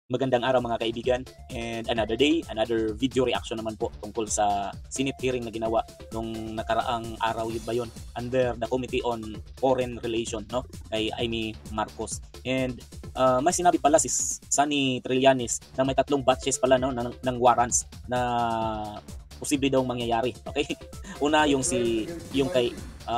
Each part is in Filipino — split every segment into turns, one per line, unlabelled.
Magandang araw mga kaibigan, and another day, another video reaction naman po tungkol sa Senate hearing na ginawa nung nakaraang araw yun ba yun under the Committee on Foreign Relations, no, kay Amy Marcos. And may sinabi pala si Sonny Trillanes na may 3 batches pala, no, ng warrants na posible daw mangyayari. Okay? Una yung kay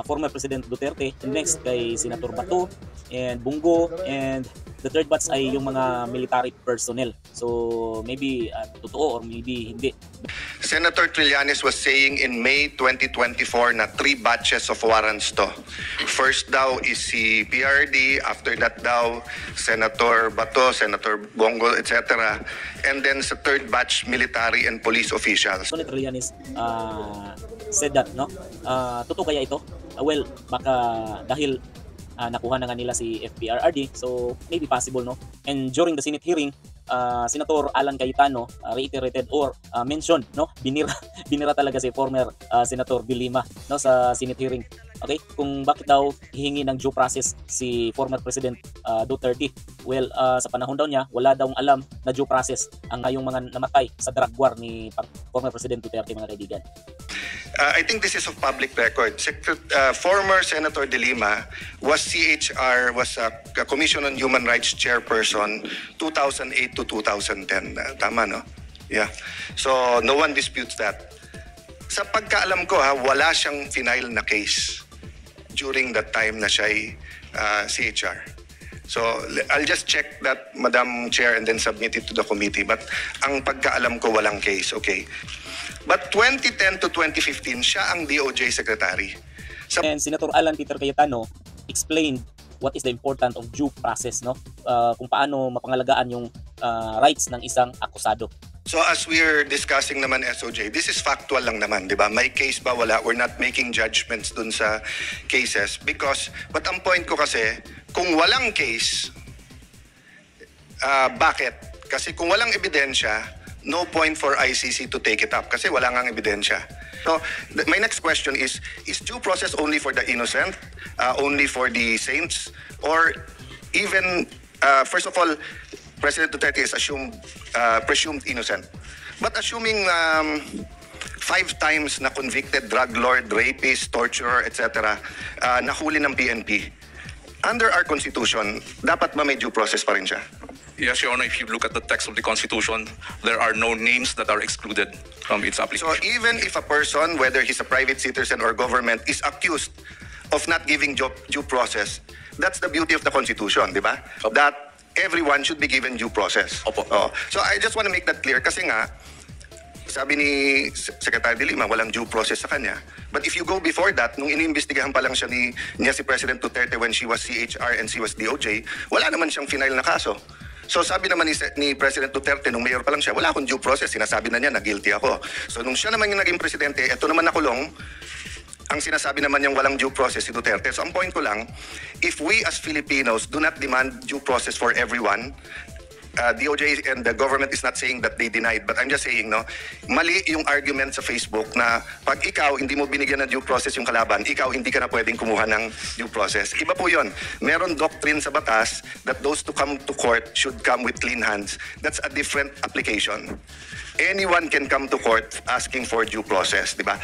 former President Duterte, and next kay Senator Bato and Bungo, and the third batch ay yung mga military personnel. So maybe totoo or maybe hindi.
Senator Trillanes was saying in May 2024 na 3 batches of warrants to. First daw is si PRD, after that daw Senator Bato, Senator Bongo, etc. And then sa third batch, military and police officials.
Sonny Trillanes said that, no? Totoo kaya ito? Well, baka dahil nakuha na nga nila si FPRRD, so maybe possible, no? And during the Senate hearing, Senator Alan Cayetano reiterated or mentioned, no, binira talaga si former Senator De Lima, no, sa Senate hearing. Okay, kung bakit daw hihingi ng due process si former President Duterte. Well, sa panahon daw niya, wala daw alam na due process ang yung mga namatay sa drug war ni former President Duterte, mga kaibigan.
I think this is of public record. Former Senator De Lima was a Commission on Human Rights chairperson 2008 to 2010. Tama, no? Yeah. So no one disputes that. Sa pagkaalam ko, wala siyang final na case during that time na siya CHR. So I'll just check that, Madam Chair, and then submit it to the committee. But ang pagkaalam ko, walang case. Okay. But 2010 to 2015, siya ang DOJ Secretary.
And Senator Alan Peter Cayetano explained what is the importance of due process, no? Kung paano mapangalagaan yung rights ng isang akusado.
So as we're discussing naman SOJ, this is factual lang naman, di ba? May case ba, wala? We're not making judgments dun sa cases. But ang point ko kasi, kung walang case, bakit? Kasi kung walang ebidensya, no point for ICC to take it up kasi wala ngang ebidensya. So my next question is due process only for the innocent, only for the saints, or even, first of all, President Duterte is presumed innocent. But assuming 5 times na convicted drug lord, rapist, torturer, etc., nahuli ng PNP, under our Constitution, dapat ba may due process pa rin siya?
Yes, Your Honor, if you look at the text of the Constitution, there are no names that are excluded from its application.
So even if a person, whether he's a private citizen or government, is accused of not giving due process, that's the beauty of the Constitution, di ba? That everyone should be given due process.
Opo.
So I just want to make that clear kasi nga, sabi ni Secretary De Lima, walang due process sa kanya. But if you go before that, nung iniimbestigahan pa lang niya si President Duterte when she was CHR and she was DOJ, wala naman siyang final na kaso. So sabi naman ni President Duterte, nung mayor pa lang siya, wala akong due process, sinasabi na niya na guilty ako. So nung siya naman yung naging presidente, eto naman nakulong, ang sinasabi naman niyang walang due process si Duterte. So ang point ko lang, if we as Filipinos do not demand due process for everyone, DOJ and the government is not saying that they denied, but I'm just saying, no, mali yung argument sa Facebook na pag ikaw hindi mo binigyan ng due process yung kalaban, ikaw hindi ka na pwedeng kumuha ng due process. Iba po yun. Meron doctrine sa batas that those to come to court should come with clean hands. That's a different application. Anyone can come to court asking for due process, di ba?